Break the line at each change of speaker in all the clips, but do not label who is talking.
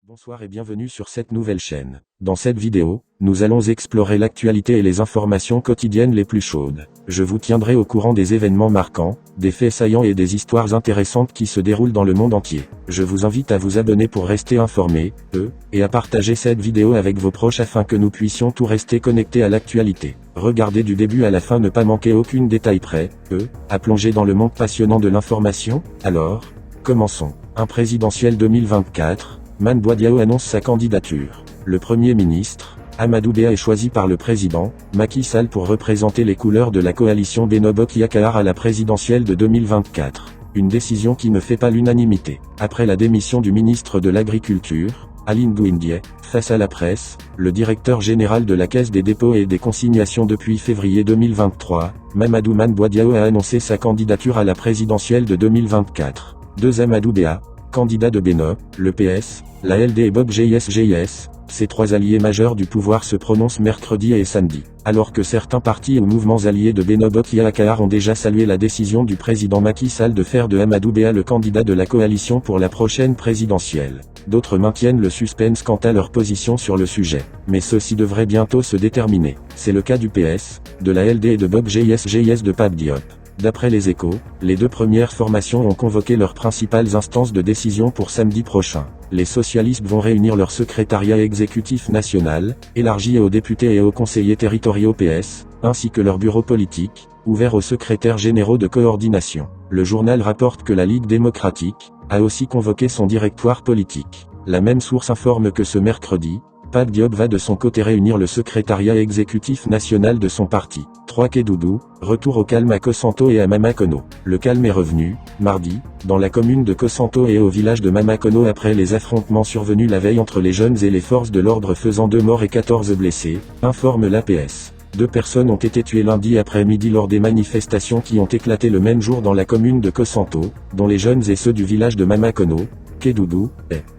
Bonsoir et bienvenue sur cette nouvelle chaîne. Dans cette vidéo, nous allons explorer l'actualité et les informations quotidiennes les plus chaudes. Je vous tiendrai au courant des événements marquants, des faits saillants et des histoires intéressantes qui se déroulent dans le monde entier. Je vous invite à vous abonner pour rester informé, et à partager cette vidéo avec vos proches afin que nous puissions tous rester connectés à l'actualité. Regardez du début à la fin, ne pas manquer aucun détail près, à plonger dans le monde passionnant de l'information. Alors, commençons. Un présidentiel 2024. Mame Boye Diao annonce sa candidature. Le Premier ministre, Amadou Ba, est choisi par le président, Macky Sall, pour représenter les couleurs de la coalition Benno Bokk Yakaar à la présidentielle de 2024. Une décision qui ne fait pas l'unanimité. Après la démission du ministre de l'Agriculture, Aly Ngouille Ndiaye, face à la presse, le directeur général de la Caisse des dépôts et des consignations depuis février 2023, Mame Boye Diao, a annoncé sa candidature à la présidentielle de 2024. Amadou Ba, candidat de Benno, le PS, la LD et Bob JS, ces trois alliés majeurs du pouvoir se prononcent mercredi et samedi. Alors que certains partis ou mouvements alliés de Benno Bokk Yakaar ont déjà salué la décision du président Macky Sall de faire de Amadou Ba le candidat de la coalition pour la prochaine présidentielle. D'autres maintiennent le suspense quant à leur position sur le sujet. Mais ceci devrait bientôt se déterminer. C'est le cas du PS, de la LD et de Bob JS de Pape Diop. D'après les Échos, les deux premières formations ont convoqué leurs principales instances de décision pour samedi prochain. Les socialistes vont réunir leur secrétariat exécutif national, élargi aux députés et aux conseillers territoriaux PS, ainsi que leur bureau politique, ouvert aux secrétaires généraux de coordination. Le journal rapporte que la Ligue démocratique a aussi convoqué son directoire politique. La même source informe que ce mercredi, Pape Diop va de son côté réunir le secrétariat exécutif national de son parti. 3 Kédougou, retour au calme à Kosanto et à Mamakono. Le calme est revenu, mardi, dans la commune de Kosanto et au village de Mamakono après les affrontements survenus la veille entre les jeunes et les forces de l'ordre faisant 2 morts et 14 blessés, informe l'APS. 2 personnes ont été tuées lundi après-midi lors des manifestations qui ont éclaté le même jour dans la commune de Kosanto, dont les jeunes et ceux du village de Mamakono, Kédougou,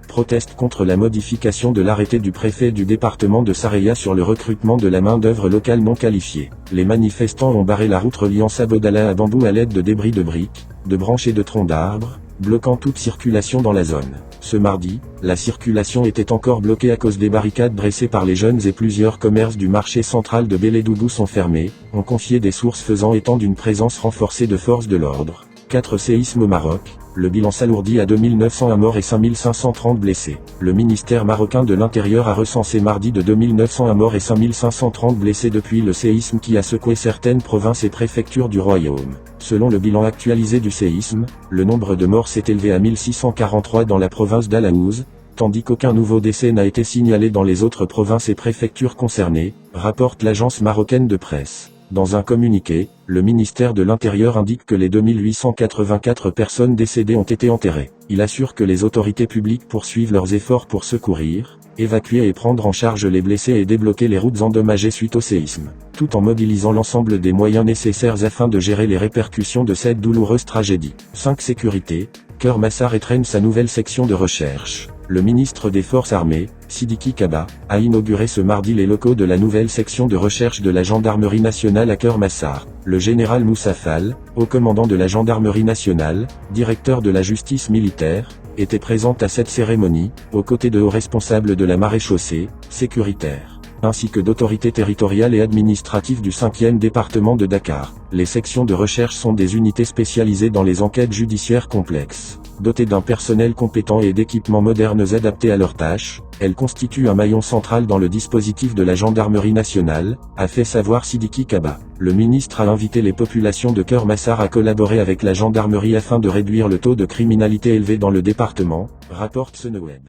protestent contre la modification de l'arrêté du préfet du département de Saraya sur le recrutement de la main-d'œuvre locale non qualifiée. Les manifestants ont barré la route reliant Sabodala à Bambou à l'aide de débris de briques, de branches et de troncs d'arbres, bloquant toute circulation dans la zone. Ce mardi, la circulation était encore bloquée à cause des barricades dressées par les jeunes et plusieurs commerces du marché central de Bélédougou sont fermés, ont confié des sources faisant état d'une présence renforcée de forces de l'ordre. 4 séismes au Maroc, le bilan s'alourdit à 2901 morts et 5530 blessés. Le ministère marocain de l'Intérieur a recensé mardi de 2901 morts et 5530 blessés depuis le séisme qui a secoué certaines provinces et préfectures du royaume. Selon le bilan actualisé du séisme, le nombre de morts s'est élevé à 1643 dans la province d'Alaouz, tandis qu'aucun nouveau décès n'a été signalé dans les autres provinces et préfectures concernées, rapporte l'agence marocaine de presse. Dans un communiqué, le ministère de l'Intérieur indique que les 2884 personnes décédées ont été enterrées. Il assure que les autorités publiques poursuivent leurs efforts pour secourir, évacuer et prendre en charge les blessés et débloquer les routes endommagées suite au séisme, tout en mobilisant l'ensemble des moyens nécessaires afin de gérer les répercussions de cette douloureuse tragédie. 5 Sécurité, Keur Massar étrenne sa nouvelle section de recherche. Le ministre des Forces armées, Sidiki Kaba, a inauguré ce mardi les locaux de la nouvelle section de recherche de la gendarmerie nationale à Keur Massar. Le général Moussa Fall, haut commandant de la gendarmerie nationale, directeur de la justice militaire, était présent à cette cérémonie, aux côtés de hauts responsables de la maréchaussée, sécuritaire, ainsi que d'autorités territoriales et administratives du 5e département de Dakar. Les sections de recherche sont des unités spécialisées dans les enquêtes judiciaires complexes. Dotées d'un personnel compétent et d'équipements modernes adaptés à leurs tâches, elles constituent un maillon central dans le dispositif de la gendarmerie nationale, a fait savoir Sidiki Kaba. Le ministre a invité les populations de Keur Massar à collaborer avec la gendarmerie afin de réduire le taux de criminalité élevé dans le département, rapporte Seneweb.